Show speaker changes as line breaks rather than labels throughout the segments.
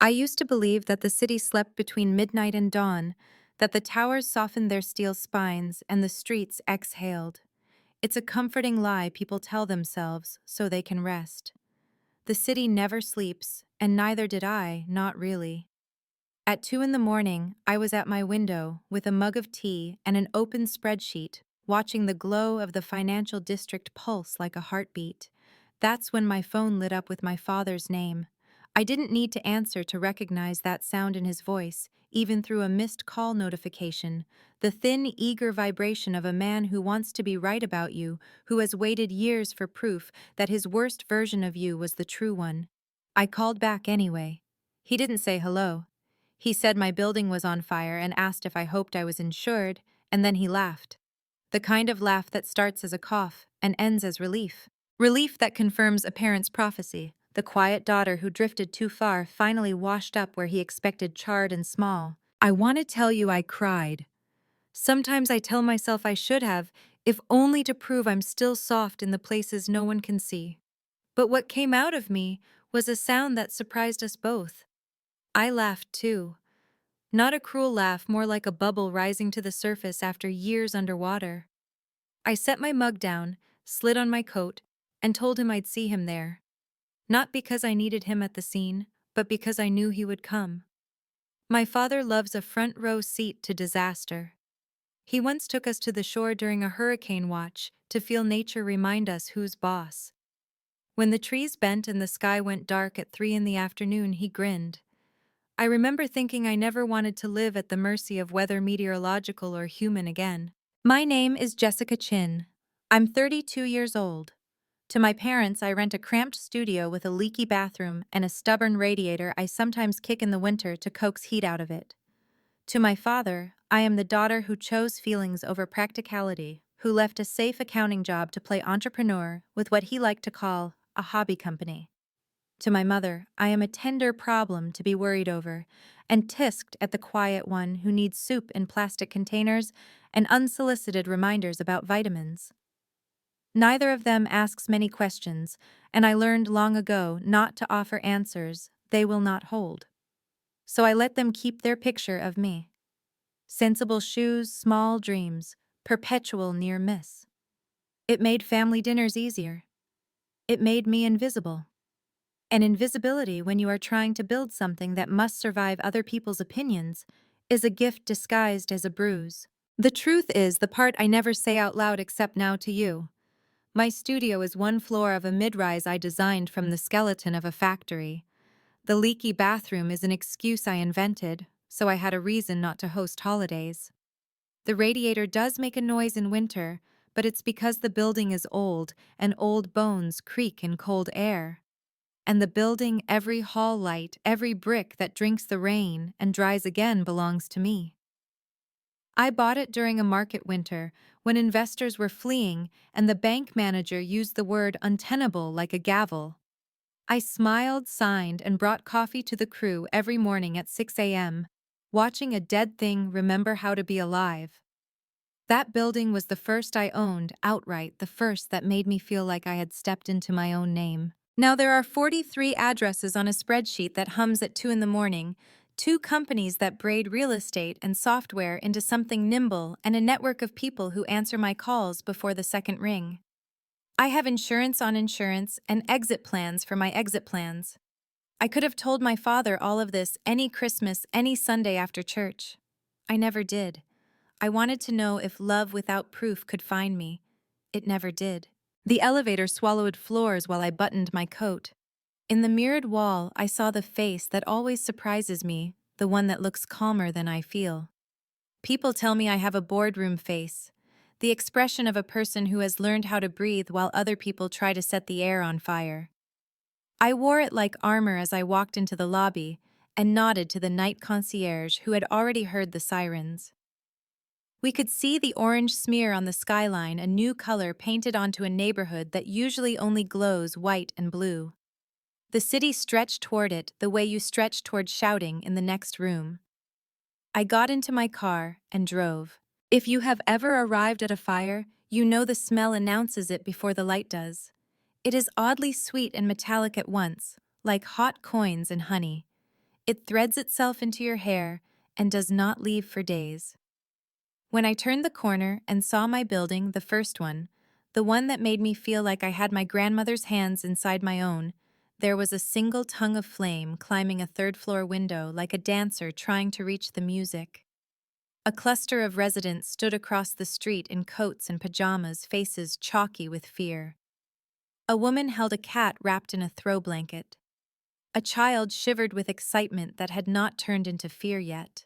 I used to believe that the city slept between midnight and dawn, that the towers softened their steel spines and the streets exhaled. It's a comforting lie people tell themselves so they can rest. The city never sleeps, and neither did I, not really. At 2 in the morning, I was at my window with a mug of tea and an open spreadsheet, watching the glow of the financial district pulse like a heartbeat. That's when my phone lit up with my father's name. I didn't need to answer to recognize that sound in his voice, even through a missed call notification, the thin, eager vibration of a man who wants to be right about you, who has waited years for proof that his worst version of you was the true one. I called back anyway. He didn't say hello. He said my building was on fire and asked if I hoped I was insured, and then he laughed. The kind of laugh that starts as a cough and ends as relief. Relief that confirms a parent's prophecy. The quiet daughter who drifted too far finally washed up where he expected charred and small. I want to tell you I cried. Sometimes I tell myself I should have, if only to prove I'm still soft in the places no one can see. But what came out of me was a sound that surprised us both. I laughed too. Not a cruel laugh, more like a bubble rising to the surface after years underwater. I set my mug down, slid on my coat, and told him I'd see him there. Not because I needed him at the scene, but because I knew he would come. My father loves a front row seat to disaster. He once took us to the shore during a hurricane watch to feel nature remind us who's boss. When the trees bent and the sky went dark at 3 in the afternoon, he grinned. I remember thinking I never wanted to live at the mercy of weather, meteorological or human, again. My name is Jessica Chin. I'm 32 years old. To my parents, I rent a cramped studio with a leaky bathroom and a stubborn radiator I sometimes kick in the winter to coax heat out of it. To my father, I am the daughter who chose feelings over practicality, who left a safe accounting job to play entrepreneur with what he liked to call a hobby company. To my mother, I am a tender problem to be worried over, and tisked at the quiet one who needs soup in plastic containers and unsolicited reminders about vitamins. Neither of them asks many questions, and I learned long ago not to offer answers they will not hold. So I let them keep their picture of me. Sensible shoes, small dreams, perpetual near miss. It made family dinners easier. It made me invisible. And invisibility, when you are trying to build something that must survive other people's opinions, is a gift disguised as a bruise. The truth is the part I never say out loud except now to you. My studio is one floor of a mid-rise I designed from the skeleton of a factory. The leaky bathroom is an excuse I invented, so I had a reason not to host holidays. The radiator does make a noise in winter, but it's because the building is old and old bones creak in cold air. And the building, every hall light, every brick that drinks the rain and dries again belongs to me. I bought it during a market winter when investors were fleeing and the bank manager used the word untenable like a gavel. I smiled, signed, and brought coffee to the crew every morning at 6 a.m., watching a dead thing remember how to be alive. That building was the first I owned outright, the first that made me feel like I had stepped into my own name. Now there are 43 addresses on a spreadsheet that hums at 2 in the morning, 2 companies that braid real estate and software into something nimble, and a network of people who answer my calls before the second ring. I have insurance on insurance and exit plans for my exit plans. I could have told my father all of this any Christmas, any Sunday after church. I never did. I wanted to know if love without proof could find me. It never did. The elevator swallowed floors while I buttoned my coat. In the mirrored wall, I saw the face that always surprises me, the one that looks calmer than I feel. People tell me I have a boardroom face, the expression of a person who has learned how to breathe while other people try to set the air on fire. I wore it like armor as I walked into the lobby and nodded to the night concierge who had already heard the sirens. We could see the orange smear on the skyline, a new color painted onto a neighborhood that usually only glows white and blue. The city stretched toward it the way you stretch toward shouting in the next room. I got into my car and drove. If you have ever arrived at a fire, you know the smell announces it before the light does. It is oddly sweet and metallic at once, like hot coins and honey. It threads itself into your hair and does not leave for days. When I turned the corner and saw my building, the first one, the one that made me feel like I had my grandmother's hands inside my own, there was a single tongue of flame climbing a third-floor window like a dancer trying to reach the music. A cluster of residents stood across the street in coats and pajamas, faces chalky with fear. A woman held a cat wrapped in a throw blanket. A child shivered with excitement that had not turned into fear yet.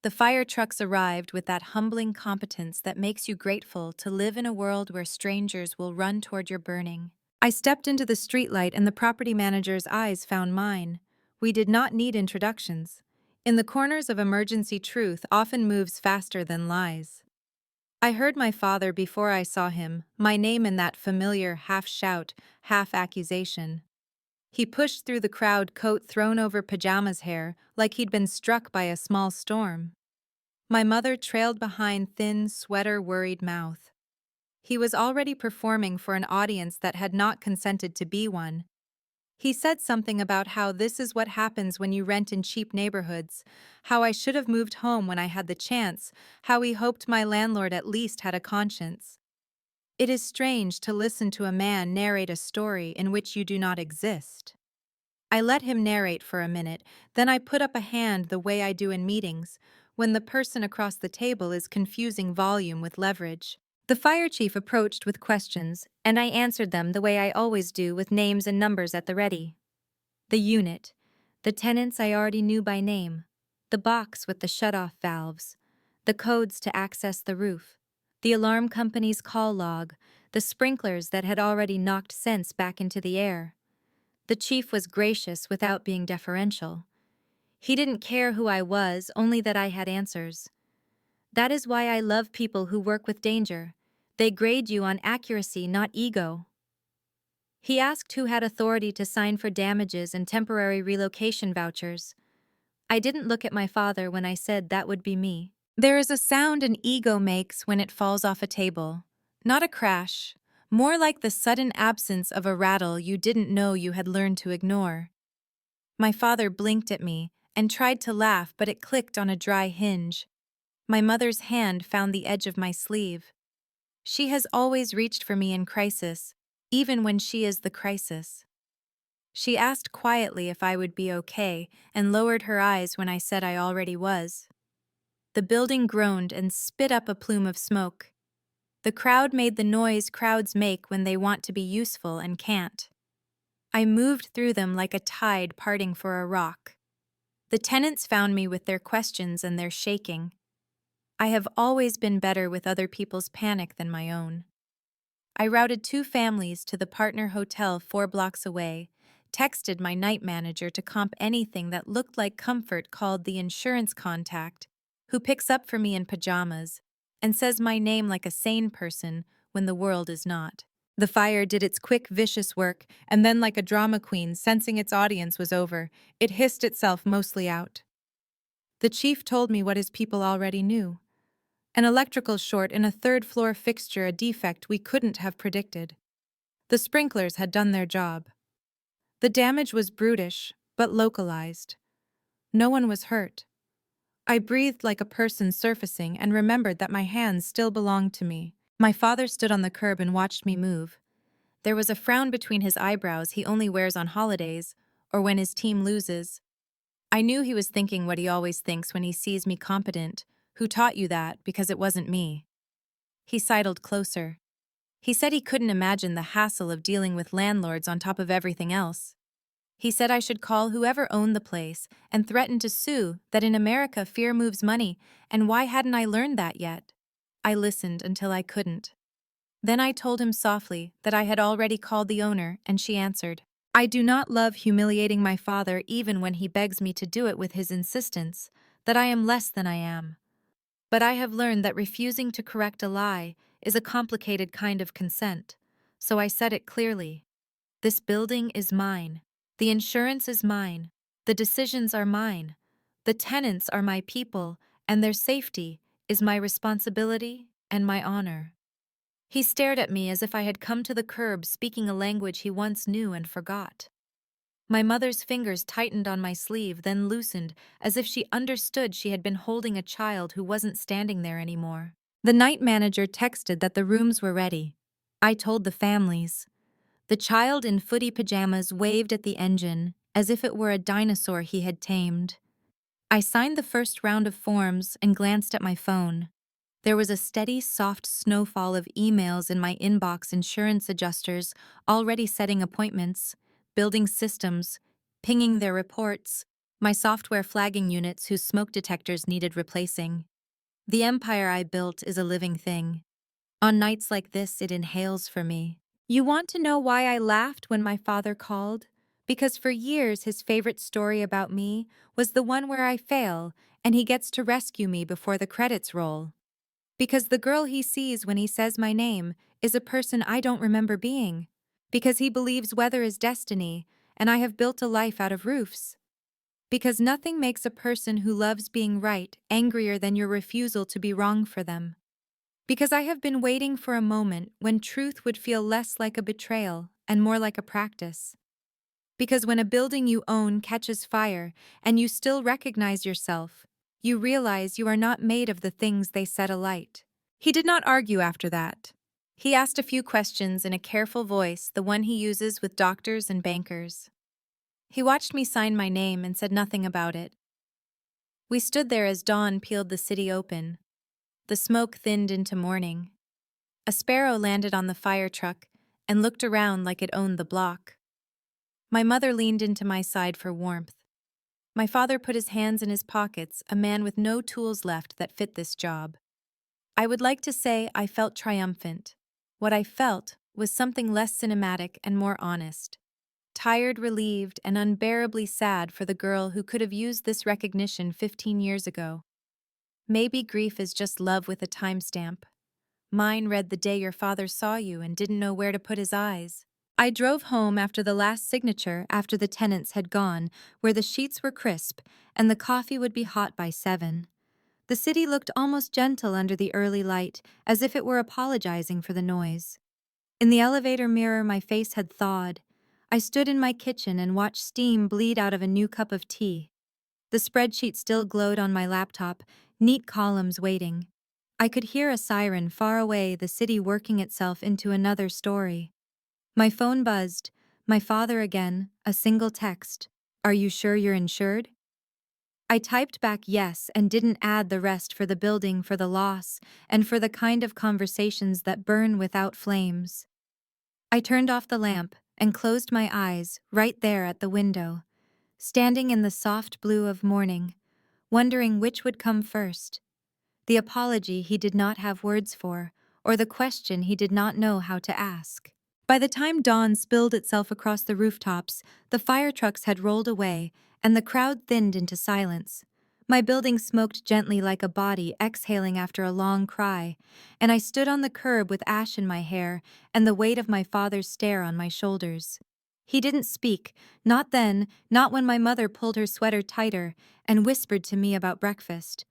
The fire trucks arrived with that humbling competence that makes you grateful to live in a world where strangers will run toward your burning. I stepped into the streetlight and the property manager's eyes found mine. We did not need introductions. In the corners of emergency, truth often moves faster than lies. I heard my father before I saw him, my name in that familiar half-shout, half-accusation. He pushed through the crowd, coat thrown over pajamas hair, like he'd been struck by a small storm. My mother trailed behind, thin, sweater-worried mouth. He was already performing for an audience that had not consented to be one. He said something about how this is what happens when you rent in cheap neighborhoods, how I should have moved home when I had the chance, how he hoped my landlord at least had a conscience. It is strange to listen to a man narrate a story in which you do not exist. I let him narrate for a minute, then I put up a hand the way I do in meetings, when the person across the table is confusing volume with leverage. The fire chief approached with questions, and I answered them the way I always do, with names and numbers at the ready. The unit, the tenants I already knew by name, the box with the shut-off valves, the codes to access the roof, the alarm company's call log, the sprinklers that had already knocked sense back into the air. The chief was gracious without being deferential. He didn't care who I was, only that I had answers. That is why I love people who work with danger. They grade you on accuracy, not ego. He asked who had authority to sign for damages and temporary relocation vouchers. I didn't look at my father when I said that would be me. There is a sound an ego makes when it falls off a table. Not a crash, more like the sudden absence of a rattle you didn't know you had learned to ignore. My father blinked at me and tried to laugh, but it clicked on a dry hinge. My mother's hand found the edge of my sleeve. She has always reached for me in crisis, even when she is the crisis. She asked quietly if I would be okay and lowered her eyes when I said I already was. The building groaned and spit up a plume of smoke. The crowd made the noise crowds make when they want to be useful and can't. I moved through them like a tide parting for a rock. The tenants found me with their questions and their shaking. I have always been better with other people's panic than my own. I routed 2 families to the partner hotel 4 blocks away, texted my night manager to comp anything that looked like comfort, called the insurance contact, who picks up for me in pajamas, and says my name like a sane person when the world is not. The fire did its quick, vicious work, and then, like a drama queen, sensing its audience was over, it hissed itself mostly out. The chief told me what his people already knew. An electrical short in a third-floor fixture, a defect we couldn't have predicted. The sprinklers had done their job. The damage was brutish, but localized. No one was hurt. I breathed like a person surfacing and remembered that my hands still belonged to me. My father stood on the curb and watched me move. There was a frown between his eyebrows he only wears on holidays, or when his team loses. I knew he was thinking what he always thinks when he sees me competent. Who taught you that? Because it wasn't me. He sidled closer. He said he couldn't imagine the hassle of dealing with landlords on top of everything else. He said I should call whoever owned the place and threaten to sue, that in America fear moves money, and why hadn't I learned that yet? I listened until I couldn't. Then I told him softly that I had already called the owner, and she answered. I do not love humiliating my father even when he begs me to do it with his insistence, that I am less than I am. But I have learned that refusing to correct a lie is a complicated kind of consent, so I said it clearly. This building is mine. The insurance is mine. The decisions are mine. The tenants are my people, and their safety is my responsibility and my honor. He stared at me as if I had come to the curb speaking a language he once knew and forgot. My mother's fingers tightened on my sleeve, then loosened, as if she understood she had been holding a child who wasn't standing there anymore. The night manager texted that the rooms were ready. I told the families. The child in footy pajamas waved at the engine, as if it were a dinosaur he had tamed. I signed the first round of forms and glanced at my phone. There was a steady, soft snowfall of emails in my inbox, insurance adjusters already setting appointments, building systems, pinging their reports, my software flagging units whose smoke detectors needed replacing. The empire I built is a living thing. On nights like this, it inhales for me. You want to know why I laughed when my father called? Because for years his favorite story about me was the one where I fail and he gets to rescue me before the credits roll. Because the girl he sees when he says my name is a person I don't remember being. Because he believes weather is destiny and I have built a life out of roofs. Because nothing makes a person who loves being right angrier than your refusal to be wrong for them. Because I have been waiting for a moment when truth would feel less like a betrayal and more like a practice. Because when a building you own catches fire and you still recognize yourself, you realize you are not made of the things they set alight. He did not argue after that. He asked a few questions in a careful voice, the one he uses with doctors and bankers. He watched me sign my name and said nothing about it. We stood there as dawn peeled the city open. The smoke thinned into morning. A sparrow landed on the fire truck and looked around like it owned the block. My mother leaned into my side for warmth. My father put his hands in his pockets, a man with no tools left that fit this job. I would like to say I felt triumphant. What I felt was something less cinematic and more honest. Tired, relieved, and unbearably sad for the girl who could have used this recognition 15 years ago. Maybe grief is just love with a timestamp. Mine read the day your father saw you and didn't know where to put his eyes. I drove home after the last signature after the tenants had gone, where the sheets were crisp and the coffee would be hot by 7. The city looked almost gentle under the early light, as if it were apologizing for the noise. In the elevator mirror, my face had thawed. I stood in my kitchen and watched steam bleed out of a new cup of tea. The spreadsheet still glowed on my laptop, neat columns waiting. I could hear a siren far away, the city working itself into another story. My phone buzzed. My father again, a single text. "Are you sure you're insured?" I typed back yes and didn't add the rest for the building, for the loss, and for the kind of conversations that burn without flames. I turned off the lamp and closed my eyes right there at the window, standing in the soft blue of morning, wondering which would come first. The apology he did not have words for, or the question he did not know how to ask. By the time dawn spilled itself across the rooftops, the fire trucks had rolled away, and the crowd thinned into silence. My building smoked gently like a body exhaling after a long cry, and I stood on the curb with ash in my hair and the weight of my father's stare on my shoulders. He didn't speak, not then, not when my mother pulled her sweater tighter and whispered to me about breakfast.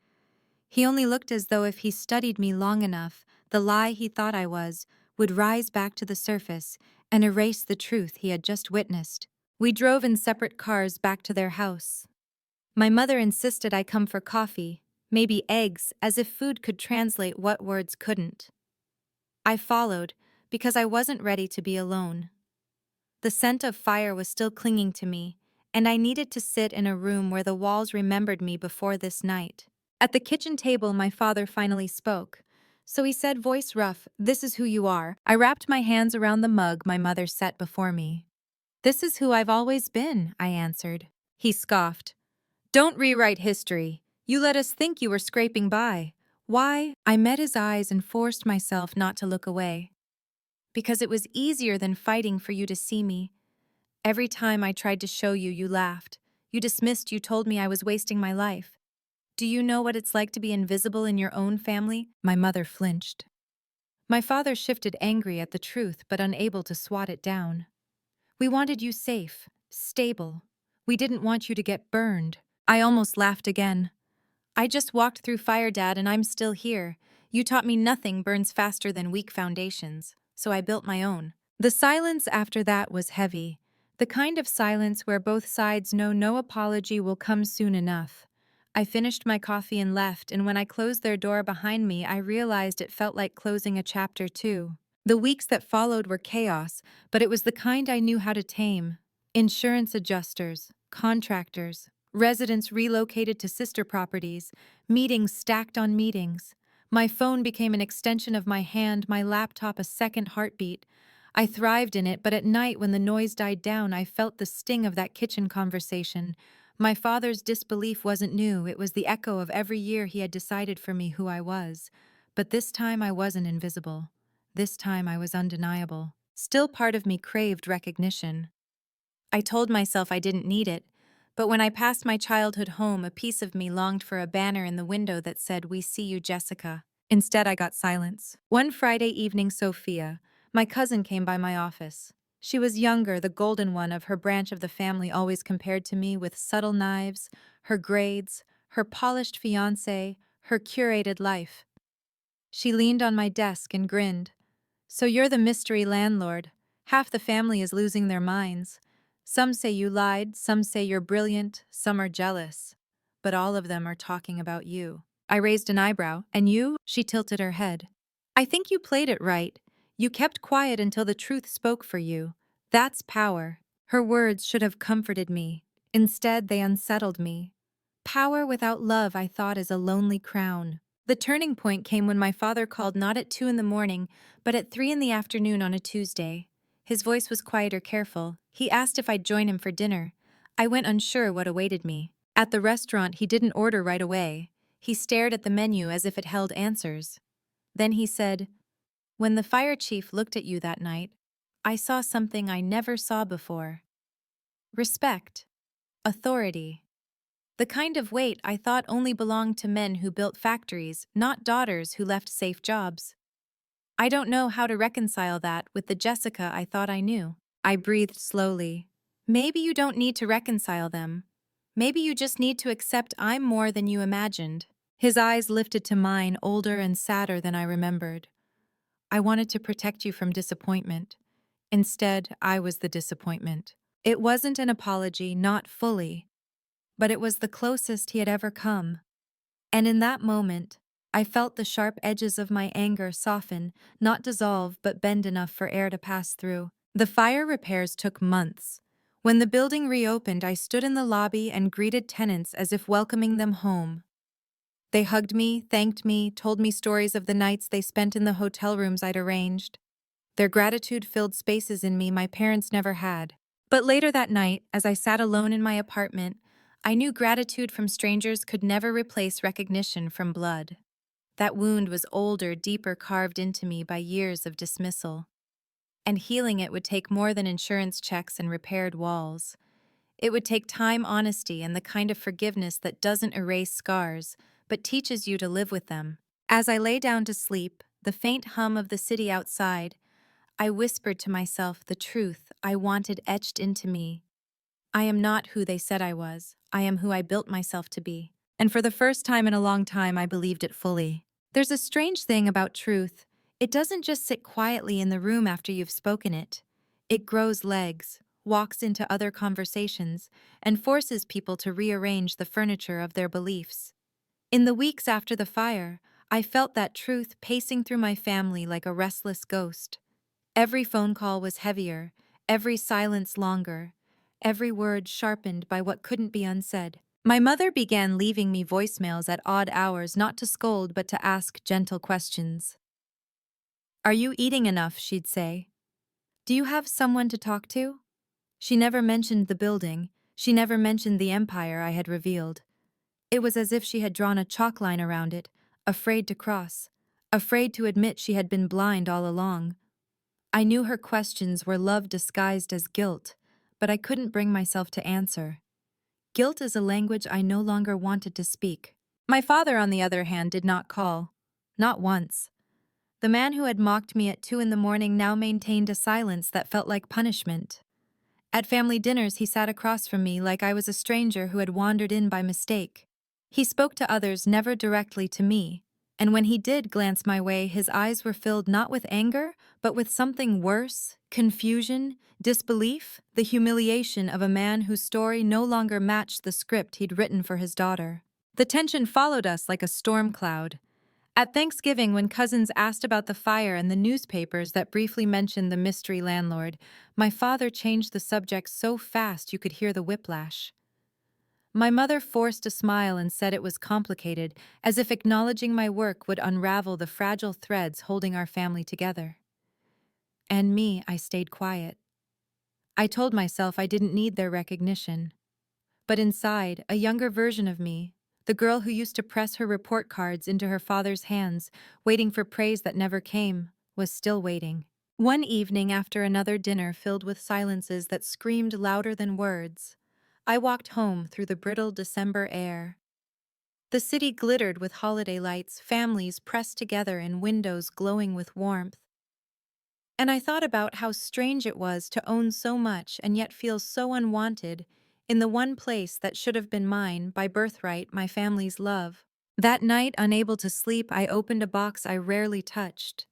He only looked as though if he studied me long enough, the lie he thought I was would rise back to the surface and erase the truth he had just witnessed. We drove in separate cars back to their house. My mother insisted I come for coffee, maybe eggs, as if food could translate what words couldn't. I followed, because I wasn't ready to be alone. The scent of fire was still clinging to me, and I needed to sit in a room where the walls remembered me before this night. At the kitchen table, my father finally spoke. So he said, voice rough, "This is who you are." I wrapped my hands around the mug my mother set before me. "This is who I've always been," I answered. He scoffed. "Don't rewrite history. You let us think you were scraping by." Why? I met his eyes and forced myself not to look away. Because it was easier than fighting for you to see me. Every time I tried to show you, you laughed. You dismissed, you told me I was wasting my life. Do you know what it's like to be invisible in your own family? My mother flinched. My father shifted, angry at the truth but unable to swat it down. We wanted you safe, stable. We didn't want you to get burned. I almost laughed again. I just walked through fire, Dad, and I'm still here. You taught me nothing burns faster than weak foundations, so I built my own. The silence after that was heavy. The kind of silence where both sides know no apology will come soon enough. I finished my coffee and left, and when I closed their door behind me, I realized it felt like closing a chapter too. The weeks that followed were chaos, but it was the kind I knew how to tame. Insurance adjusters, contractors, residents relocated to sister properties, meetings stacked on meetings. My phone became an extension of my hand, my laptop a second heartbeat. I thrived in it, but at night when the noise died down, I felt the sting of that kitchen conversation. My father's disbelief wasn't new, it was the echo of every year he had decided for me who I was. But this time I wasn't invisible. This time I was undeniable. Still part of me craved recognition. I told myself I didn't need it, but when I passed my childhood home, a piece of me longed for a banner in the window that said, "We see you, Jessica." Instead, I got silence. One Friday evening, Sophia, my cousin, came by my office. She was younger, the golden one of her branch of the family, always compared to me with subtle knives, her grades, her polished fiancé, her curated life. She leaned on my desk and grinned. "So you're the mystery landlord. Half the family is losing their minds. Some say you lied, some say you're brilliant, some are jealous. But all of them are talking about you." I raised an eyebrow. "And you?" She tilted her head. "I think you played it right. You kept quiet until the truth spoke for you. That's power." Her words should have comforted me. Instead, they unsettled me. Power without love, I thought, is a lonely crown. The turning point came when my father called not at 2 in the morning, but at 3 in the afternoon on a Tuesday. His voice was quiet or careful. He asked if I'd join him for dinner. I went unsure what awaited me. At the restaurant, he didn't order right away. He stared at the menu as if it held answers. Then he said, "When the fire chief looked at you that night, I saw something I never saw before. Respect. Authority. The kind of weight I thought only belonged to men who built factories, not daughters who left safe jobs. I don't know how to reconcile that with the Jessica I thought I knew." I breathed slowly. "Maybe you don't need to reconcile them. Maybe you just need to accept I'm more than you imagined." His eyes lifted to mine, older and sadder than I remembered. "I wanted to protect you from disappointment. Instead, I was the disappointment." It wasn't an apology, not fully, but it was the closest he had ever come. And in that moment, I felt the sharp edges of my anger soften, not dissolve but bend enough for air to pass through. The fire repairs took months. When the building reopened, I stood in the lobby and greeted tenants as if welcoming them home. They hugged me, thanked me, told me stories of the nights they spent in the hotel rooms I'd arranged. Their gratitude filled spaces in me my parents never had. But later that night, as I sat alone in my apartment, I knew gratitude from strangers could never replace recognition from blood. That wound was older, deeper, carved into me by years of dismissal. And healing it would take more than insurance checks and repaired walls. It would take time, honesty, and the kind of forgiveness that doesn't erase scars, but teaches you to live with them. As I lay down to sleep, the faint hum of the city outside, I whispered to myself the truth I wanted etched into me. I am not who they said I was. I am who I built myself to be. And for the first time in a long time, I believed it fully. There's a strange thing about truth. It doesn't just sit quietly in the room after you've spoken it. It grows legs, walks into other conversations, and forces people to rearrange the furniture of their beliefs. In the weeks after the fire, I felt that truth pacing through my family like a restless ghost. Every phone call was heavier, every silence longer, every word sharpened by what couldn't be unsaid. My mother began leaving me voicemails at odd hours, not to scold but to ask gentle questions. "Are you eating enough?" she'd say. "Do you have someone to talk to?" She never mentioned the building. She never mentioned the empire I had revealed. It was as if she had drawn a chalk line around it, afraid to cross, afraid to admit she had been blind all along. I knew her questions were love disguised as guilt, but I couldn't bring myself to answer. Guilt is a language I no longer wanted to speak. My father, on the other hand, did not call. Not once. The man who had mocked me at 2 in the morning now maintained a silence that felt like punishment. At family dinners, he sat across from me like I was a stranger who had wandered in by mistake. He spoke to others, never directly to me, and when he did glance my way, his eyes were filled not with anger, but with something worse, confusion, Disbelief, the humiliation of a man whose story no longer matched the script he'd written for his daughter. The tension followed us like a storm cloud. At Thanksgiving, when cousins asked about the fire and the newspapers that briefly mentioned the mystery landlord, my father changed the subject so fast you could hear the whiplash. My mother forced a smile and said it was complicated, as if acknowledging my work would unravel the fragile threads holding our family together. And me, I stayed quiet. I told myself I didn't need their recognition. But inside, a younger version of me, the girl who used to press her report cards into her father's hands, waiting for praise that never came, was still waiting. One evening, after another dinner filled with silences that screamed louder than words, I walked home through the brittle December air. The city glittered with holiday lights, families pressed together in windows glowing with warmth. And I thought about how strange it was to own so much and yet feel so unwanted in the one place that should have been mine by birthright, my family's love. That night, unable to sleep, I opened a box I rarely touched.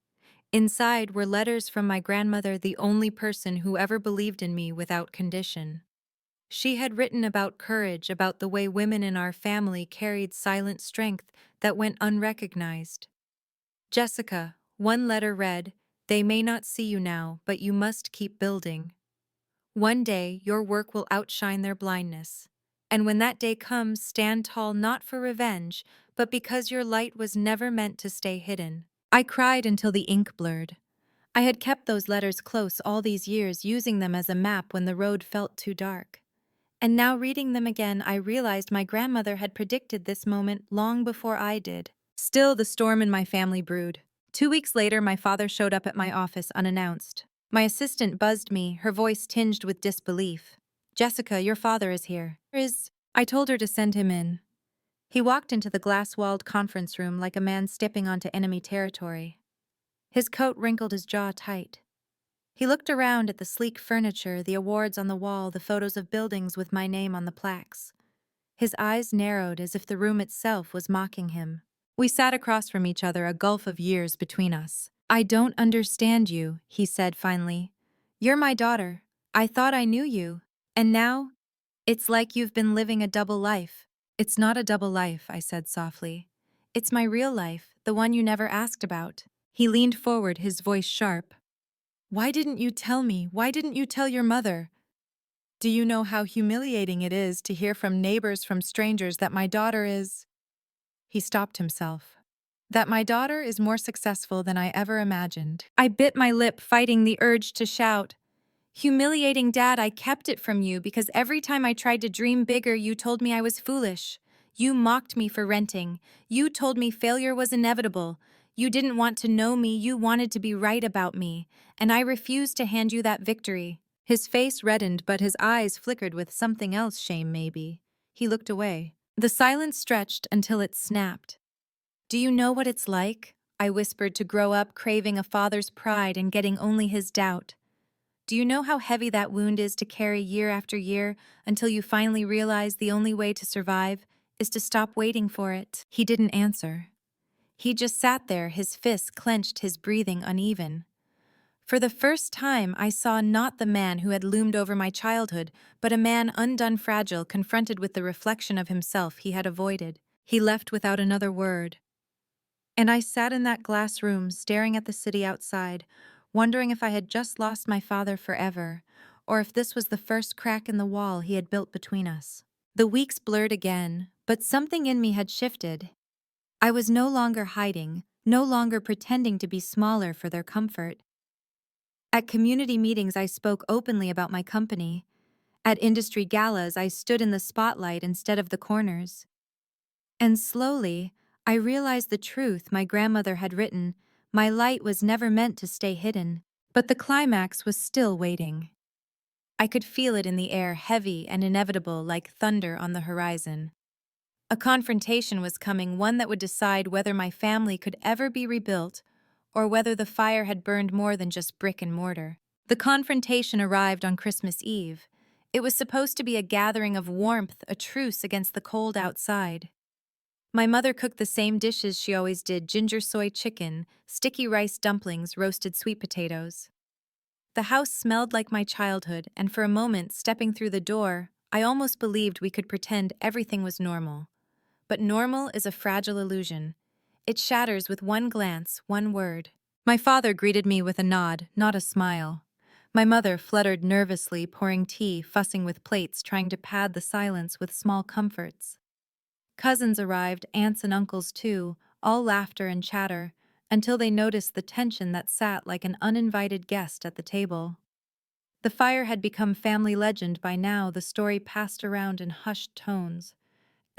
Inside were letters from my grandmother, the only person who ever believed in me without condition. She had written about courage, about the way women in our family carried silent strength that went unrecognized. Jessica, one letter read, "They may not see you now, but you must keep building. One day, your work will outshine their blindness. And when that day comes, stand tall not for revenge, but because your light was never meant to stay hidden." I cried until the ink blurred. I had kept those letters close all these years, using them as a map when the road felt too dark. And now, reading them again, I realized my grandmother had predicted this moment long before I did. Still, the storm in my family brewed. 2 weeks later, my father showed up at my office unannounced. My assistant buzzed me, her voice tinged with disbelief. "Jessica, your father is here." I told her to send him in. He walked into the glass-walled conference room like a man stepping onto enemy territory. His coat wrinkled his jaw tight. He looked around at the sleek furniture, the awards on the wall, the photos of buildings with my name on the plaques. His eyes narrowed as if the room itself was mocking him. We sat across from each other, a gulf of years between us. "I don't understand you," he said finally. "You're my daughter. I thought I knew you. And now, it's like you've been living a double life." "It's not a double life," I said softly. "It's my real life, the one you never asked about." He leaned forward, his voice sharp. "Why didn't you tell me? Why didn't you tell your mother? Do you know how humiliating it is to hear from neighbors, from strangers, that my daughter is—" He stopped himself. "That my daughter is more successful than I ever imagined." I bit my lip, fighting the urge to shout. "Humiliating, Dad, I kept it from you because every time I tried to dream bigger, you told me I was foolish. You mocked me for renting. You told me failure was inevitable. You didn't want to know me, you wanted to be right about me. And I refused to hand you that victory." His face reddened, but his eyes flickered with something else, shame maybe. He looked away. The silence stretched until it snapped. "Do you know what it's like?" I whispered, "to grow up craving a father's pride and getting only his doubt. Do you know how heavy that wound is to carry year after year until you finally realize the only way to survive is to stop waiting for it?" He didn't answer. He just sat there, his fists clenched, his breathing uneven. For the first time, I saw not the man who had loomed over my childhood, but a man undone, fragile, confronted with the reflection of himself he had avoided. He left without another word. And I sat in that glass room, staring at the city outside, wondering if I had just lost my father forever, or if this was the first crack in the wall he had built between us. The weeks blurred again, but something in me had shifted. I was no longer hiding, no longer pretending to be smaller for their comfort. At community meetings, I spoke openly about my company. At industry galas, I stood in the spotlight instead of the corners. And slowly, I realized the truth my grandmother had written. My light was never meant to stay hidden. But the climax was still waiting. I could feel it in the air, heavy and inevitable, like thunder on the horizon. A confrontation was coming, one that would decide whether my family could ever be rebuilt, or whether the fire had burned more than just brick and mortar. The confrontation arrived on Christmas Eve. It was supposed to be a gathering of warmth, a truce against the cold outside. My mother cooked the same dishes she always did: ginger soy chicken, sticky rice dumplings, roasted sweet potatoes. The house smelled like my childhood, and for a moment, stepping through the door, I almost believed we could pretend everything was normal. But normal is a fragile illusion. It shatters with one glance, one word. My father greeted me with a nod, not a smile. My mother fluttered nervously, pouring tea, fussing with plates, trying to pad the silence with small comforts. Cousins arrived, aunts and uncles too, all laughter and chatter, until they noticed the tension that sat like an uninvited guest at the table. The fire had become family legend by now, the story passed around in hushed tones.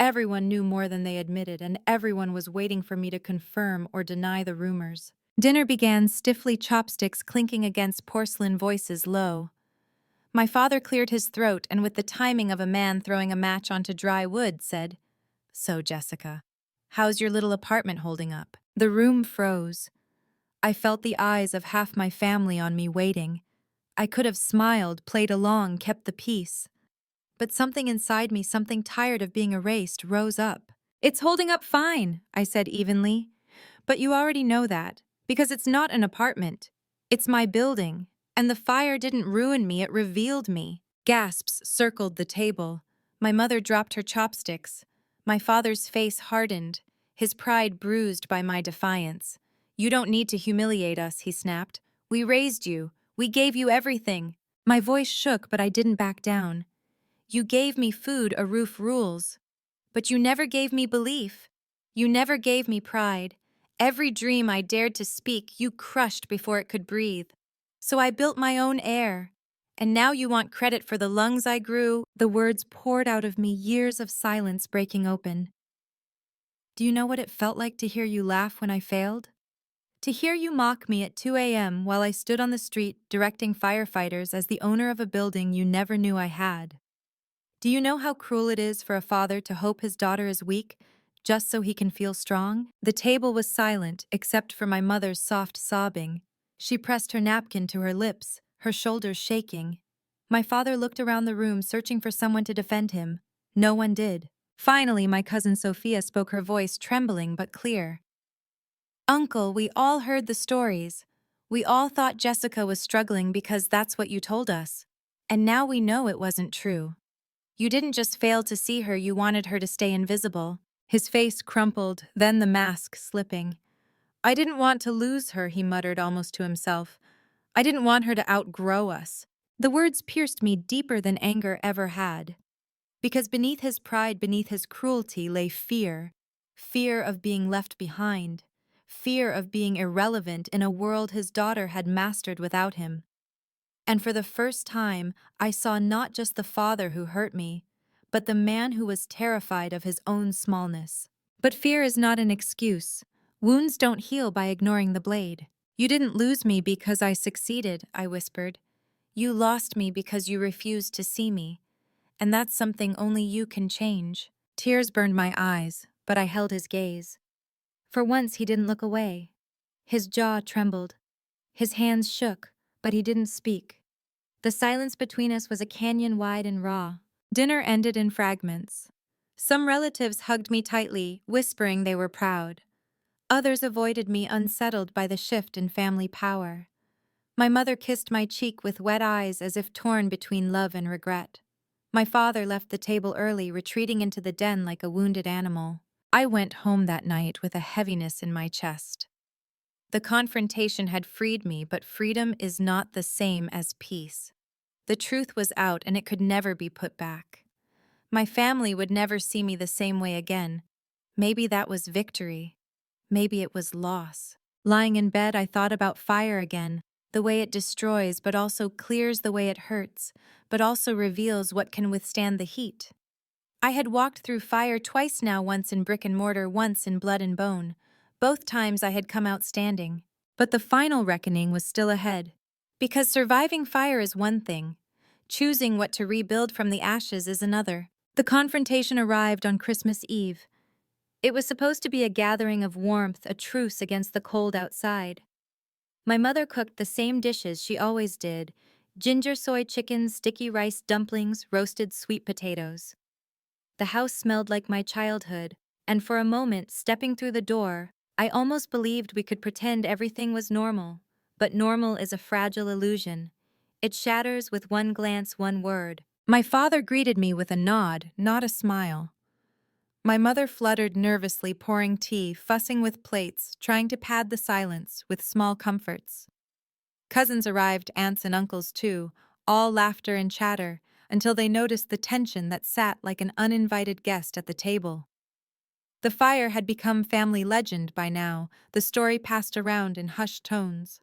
Everyone knew more than they admitted, and everyone was waiting for me to confirm or deny the rumors. Dinner began, stiffly, chopsticks clinking against porcelain, voices low. My father cleared his throat and, with the timing of a man throwing a match onto dry wood, said, "So, Jessica, how's your little apartment holding up?" The room froze. I felt the eyes of half my family on me waiting. I could have smiled, played along, kept the peace. But something inside me, something tired of being erased, rose up. "It's holding up fine," I said evenly. "But you already know that, because it's not an apartment. It's my building. And the fire didn't ruin me, it revealed me." Gasps circled the table. My mother dropped her chopsticks. My father's face hardened, his pride bruised by my defiance. "You don't need to humiliate us," he snapped. "We raised you. We gave you everything." My voice shook, but I didn't back down. "You gave me food, a roof, rules. But you never gave me belief. You never gave me pride. Every dream I dared to speak, you crushed before it could breathe. So I built my own air. And now you want credit for the lungs I grew." The words poured out of me, years of silence breaking open. "Do you know what it felt like to hear you laugh when I failed? To hear you mock me at 2 a.m. while I stood on the street directing firefighters as the owner of a building you never knew I had? Do you know how cruel it is for a father to hope his daughter is weak just so he can feel strong?" The table was silent except for my mother's soft sobbing. She pressed her napkin to her lips, her shoulders shaking. My father looked around the room, searching for someone to defend him. No one did. Finally, my cousin Sophia spoke, her voice trembling but clear. "Uncle, we all heard the stories. We all thought Jessica was struggling because that's what you told us. And now we know it wasn't true. You didn't just fail to see her, you wanted her to stay invisible." His face crumpled, then the mask slipping. "I didn't want to lose her," he muttered almost to himself. "I didn't want her to outgrow us." The words pierced me deeper than anger ever had. Because beneath his pride, beneath his cruelty, lay fear. Fear of being left behind. Fear of being irrelevant in a world his daughter had mastered without him. And for the first time, I saw not just the father who hurt me, but the man who was terrified of his own smallness. But fear is not an excuse. Wounds don't heal by ignoring the blade. "You didn't lose me because I succeeded," I whispered. "You lost me because you refused to see me. And that's something only you can change." Tears burned my eyes, but I held his gaze. For once he didn't look away. His jaw trembled. His hands shook, but he didn't speak. The silence between us was a canyon wide and raw. Dinner ended in fragments. Some relatives hugged me tightly, whispering they were proud. Others avoided me, unsettled by the shift in family power. My mother kissed my cheek with wet eyes as if torn between love and regret. My father left the table early, retreating into the den like a wounded animal. I went home that night with a heaviness in my chest. The confrontation had freed me, but freedom is not the same as peace. The truth was out, and it could never be put back. My family would never see me the same way again. Maybe that was victory. Maybe it was loss. Lying in bed, I thought about fire again, the way it destroys but also clears, the way it hurts, but also reveals what can withstand the heat. I had walked through fire twice now, once in brick and mortar, once in blood and bone. Both times I had come out standing. But the final reckoning was still ahead. Because surviving fire is one thing. Choosing what to rebuild from the ashes is another. The confrontation arrived on Christmas Eve. It was supposed to be a gathering of warmth, a truce against the cold outside. My mother cooked the same dishes she always did: ginger soy chicken, sticky rice dumplings, roasted sweet potatoes. The house smelled like my childhood, and for a moment, stepping through the door, I almost believed we could pretend everything was normal. But normal is a fragile illusion. It shatters with one glance, one word. My father greeted me with a nod, not a smile. My mother fluttered nervously, pouring tea, fussing with plates, trying to pad the silence with small comforts. Cousins arrived, aunts and uncles too, all laughter and chatter, until they noticed the tension that sat like an uninvited guest at the table. The fire had become family legend by now, the story passed around in hushed tones.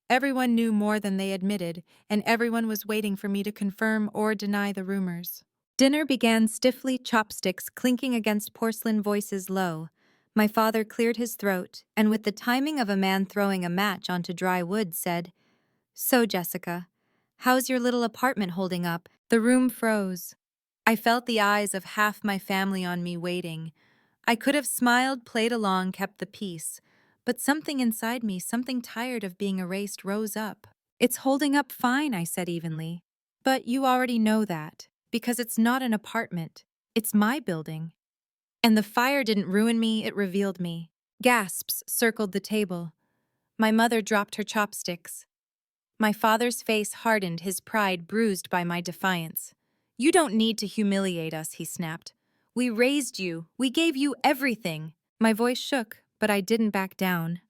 Everyone knew more than they admitted, and everyone was waiting for me to confirm or deny the rumors. Dinner began stiffly, chopsticks clinking against porcelain, voices low. My father cleared his throat, and with the timing of a man throwing a match onto dry wood, said, "So, Jessica, how's your little apartment holding up?" The room froze. I felt the eyes of half my family on me waiting. I could have smiled, played along, kept the peace. But something inside me, something tired of being erased, rose up. "It's holding up fine," I said evenly. "But you already know that, because it's not an apartment. It's my building." And the fire didn't ruin me, it revealed me. Gasps circled the table. My mother dropped her chopsticks. My father's face hardened, his pride bruised by my defiance. "You don't need to humiliate us," he snapped. "We raised you. We gave you everything." My voice shook, but I didn't back down.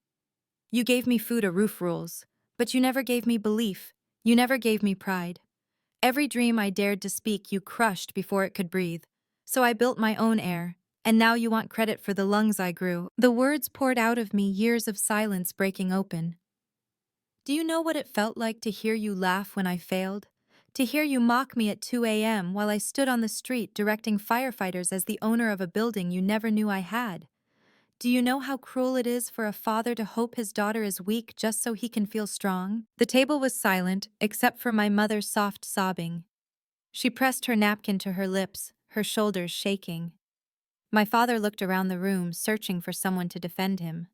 "You gave me food or roof rules, but you never gave me belief. You never gave me pride. Every dream I dared to speak you crushed before it could breathe. So I built my own air, and now you want credit for the lungs I grew." The words poured out of me, years of silence breaking open. "Do you know what it felt like to hear you laugh when I failed? To hear you mock me at 2 a.m. while I stood on the street directing firefighters as the owner of a building you never knew I had? Do you know how cruel it is for a father to hope his daughter is weak just so he can feel strong?" The table was silent, except for my mother's soft sobbing. She pressed her napkin to her lips, her shoulders shaking. My father looked around the room, searching for someone to defend him.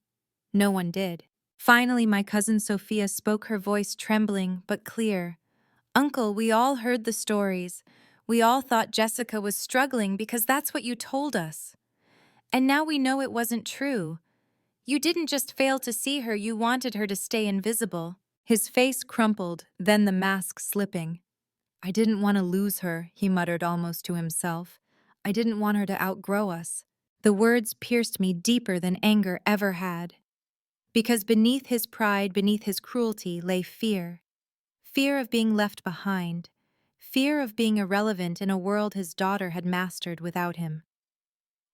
No one did. Finally, my cousin Sophia spoke, her voice trembling but clear. "Uncle, we all heard the stories. We all thought Jessica was struggling because that's what you told us. And now we know it wasn't true. You didn't just fail to see her, you wanted her to stay invisible." His face crumpled, then the mask slipping. "I didn't want to lose her," he muttered almost to himself. "I didn't want her to outgrow us." The words pierced me deeper than anger ever had. Because beneath his pride, beneath his cruelty, lay fear. Fear of being left behind. Fear of being irrelevant in a world his daughter had mastered without him.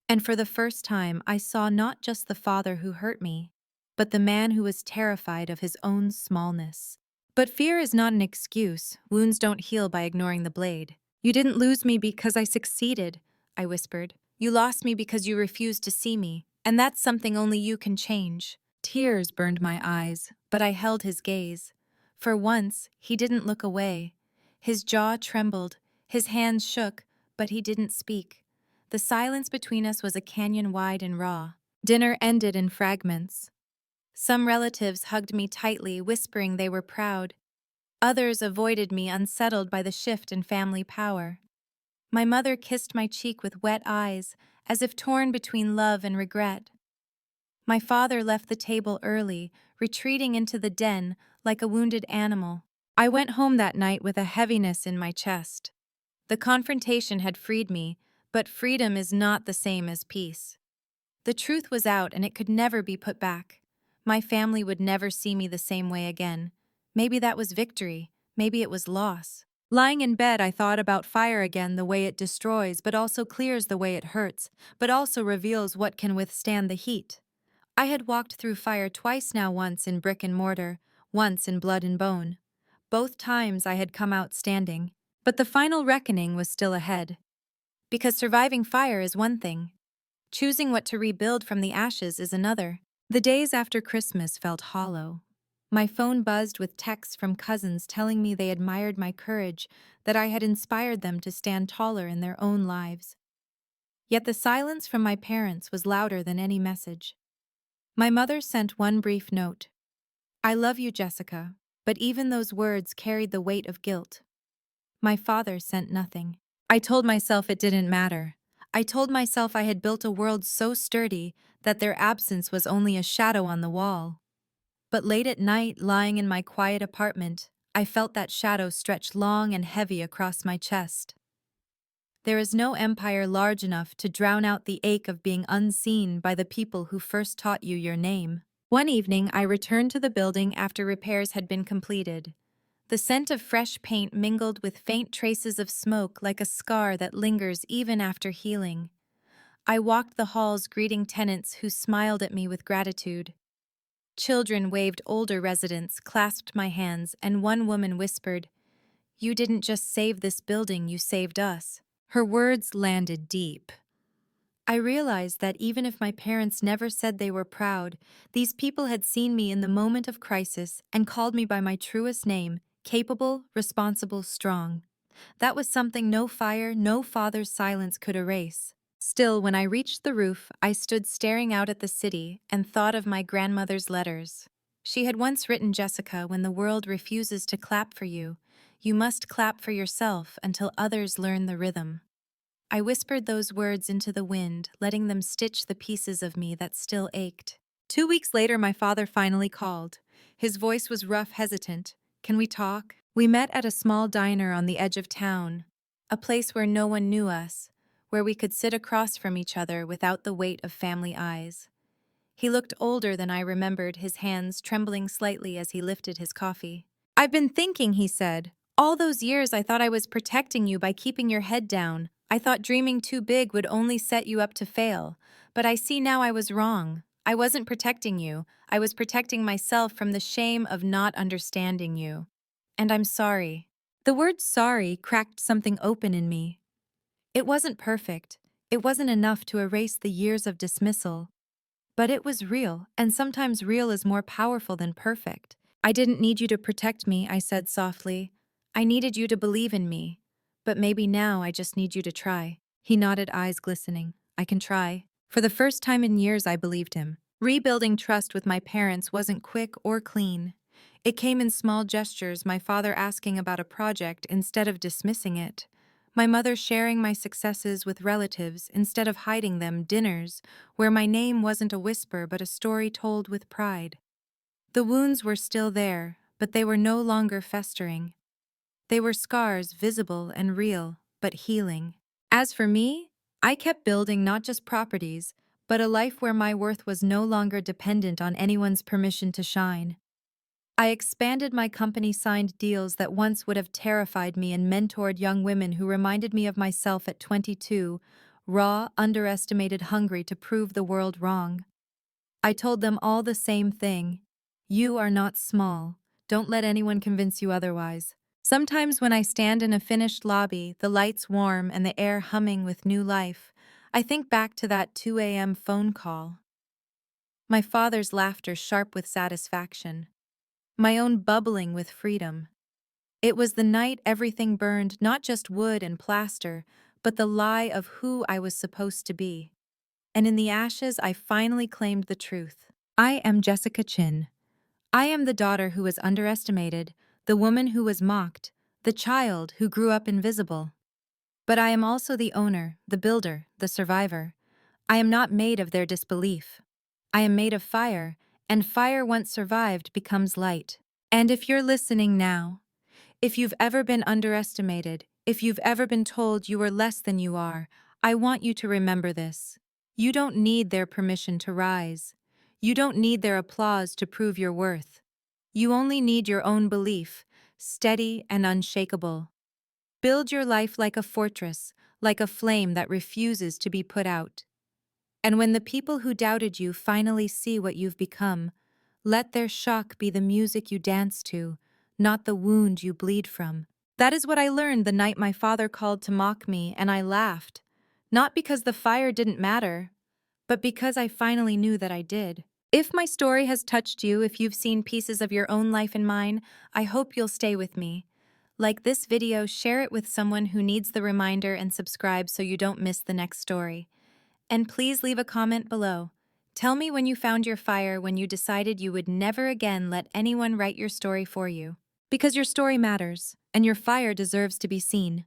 And for the first time, I saw not just the father who hurt me, but the man who was terrified of his own smallness. But fear is not an excuse. Wounds don't heal by ignoring the blade. "You didn't lose me because I succeeded," I whispered. "You lost me because you refused to see me, and that's something only you can change." Tears burned my eyes, but I held his gaze. For once, he didn't look away. His jaw trembled, his hands shook, but he didn't speak. The silence between us was a canyon wide and raw. Dinner ended in fragments. Some relatives hugged me tightly, whispering they were proud. Others avoided me, unsettled by the shift in family power. My mother kissed my cheek with wet eyes, as if torn between love and regret. My father left the table early, retreating into the den like a wounded animal. I went home that night with a heaviness in my chest. The confrontation had freed me, but freedom is not the same as peace. The truth was out and it could never be put back. My family would never see me the same way again. Maybe that was victory, maybe it was loss. Lying in bed, I thought about fire again, the way it destroys, but also clears, the way it hurts, but also reveals what can withstand the heat. I had walked through fire twice now, once in brick and mortar, once in blood and bone. Both times I had come out standing, but the final reckoning was still ahead. Because surviving fire is one thing. Choosing what to rebuild from the ashes is another. The days after Christmas felt hollow. My phone buzzed with texts from cousins telling me they admired my courage, that I had inspired them to stand taller in their own lives. Yet the silence from my parents was louder than any message. My mother sent one brief note. "I love you, Jessica," but even those words carried the weight of guilt. My father sent nothing. I told myself it didn't matter. I told myself I had built a world so sturdy that their absence was only a shadow on the wall. But late at night, lying in my quiet apartment, I felt that shadow stretch long and heavy across my chest. There is no empire large enough to drown out the ache of being unseen by the people who first taught you your name. One evening, I returned to the building after repairs had been completed. The scent of fresh paint mingled with faint traces of smoke like a scar that lingers even after healing. I walked the halls greeting tenants who smiled at me with gratitude. Children waved older residents, clasped my hands, and one woman whispered, "You didn't just save this building, you saved us." Her words landed deep. I realized that even if my parents never said they were proud, these people had seen me in the moment of crisis and called me by my truest name, capable, responsible, strong. That was something no fire, no father's silence could erase. Still, when I reached the roof, I stood staring out at the city and thought of my grandmother's letters. She had once written, "Jessica, when the world refuses to clap for you, you must clap for yourself until others learn the rhythm." I whispered those words into the wind, letting them stitch the pieces of me that still ached. 2 weeks later, my father finally called. His voice was rough, hesitant. "Can we talk?" We met at a small diner on the edge of town, a place where no one knew us, where we could sit across from each other without the weight of family eyes. He looked older than I remembered, his hands trembling slightly as he lifted his coffee. "I've been thinking," he said. "All those years I thought I was protecting you by keeping your head down. I thought dreaming too big would only set you up to fail. But I see now I was wrong. I wasn't protecting you. I was protecting myself from the shame of not understanding you. And I'm sorry." The word sorry cracked something open in me. It wasn't perfect. It wasn't enough to erase the years of dismissal. But it was real, and sometimes real is more powerful than perfect. "I didn't need you to protect me," I said softly. "I needed you to believe in me. But maybe now I just need you to try." He nodded, eyes glistening. "I can try." For the first time in years, I believed him. Rebuilding trust with my parents wasn't quick or clean. It came in small gestures, my father asking about a project instead of dismissing it. My mother sharing my successes with relatives instead of hiding them, dinners where my name wasn't a whisper but a story told with pride. The wounds were still there, but they were no longer festering. They were scars, visible and real, but healing. As for me, I kept building not just properties, but a life where my worth was no longer dependent on anyone's permission to shine. I expanded my company, signed deals that once would have terrified me, and mentored young women who reminded me of myself at 22, raw, underestimated, hungry to prove the world wrong. I told them all the same thing. You are not small. Don't let anyone convince you otherwise. Sometimes when I stand in a finished lobby, the lights warm and the air humming with new life, I think back to that 2 a.m. phone call. My father's laughter sharp with satisfaction. My own bubbling with freedom. It was the night everything burned, not just wood and plaster, but the lie of who I was supposed to be. And in the ashes, I finally claimed the truth. I am Jessica Chin. I am the daughter who was underestimated, the woman who was mocked, the child who grew up invisible. But I am also the owner, the builder, the survivor. I am not made of their disbelief. I am made of fire, and fire once survived becomes light. And if you're listening now, if you've ever been underestimated, if you've ever been told you are less than you are, I want you to remember this. You don't need their permission to rise. You don't need their applause to prove your worth. You only need your own belief, steady and unshakable. Build your life like a fortress, like a flame that refuses to be put out. And when the people who doubted you finally see what you've become, let their shock be the music you dance to, not the wound you bleed from. That is what I learned the night my father called to mock me, and I laughed. Not because the fire didn't matter, but because I finally knew that I did. If my story has touched you, if you've seen pieces of your own life in mine, I hope you'll stay with me. Like this video, share it with someone who needs the reminder, and subscribe so you don't miss the next story. And please leave a comment below. Tell me when you found your fire, when you decided you would never again let anyone write your story for you. Because your story matters, and your fire deserves to be seen.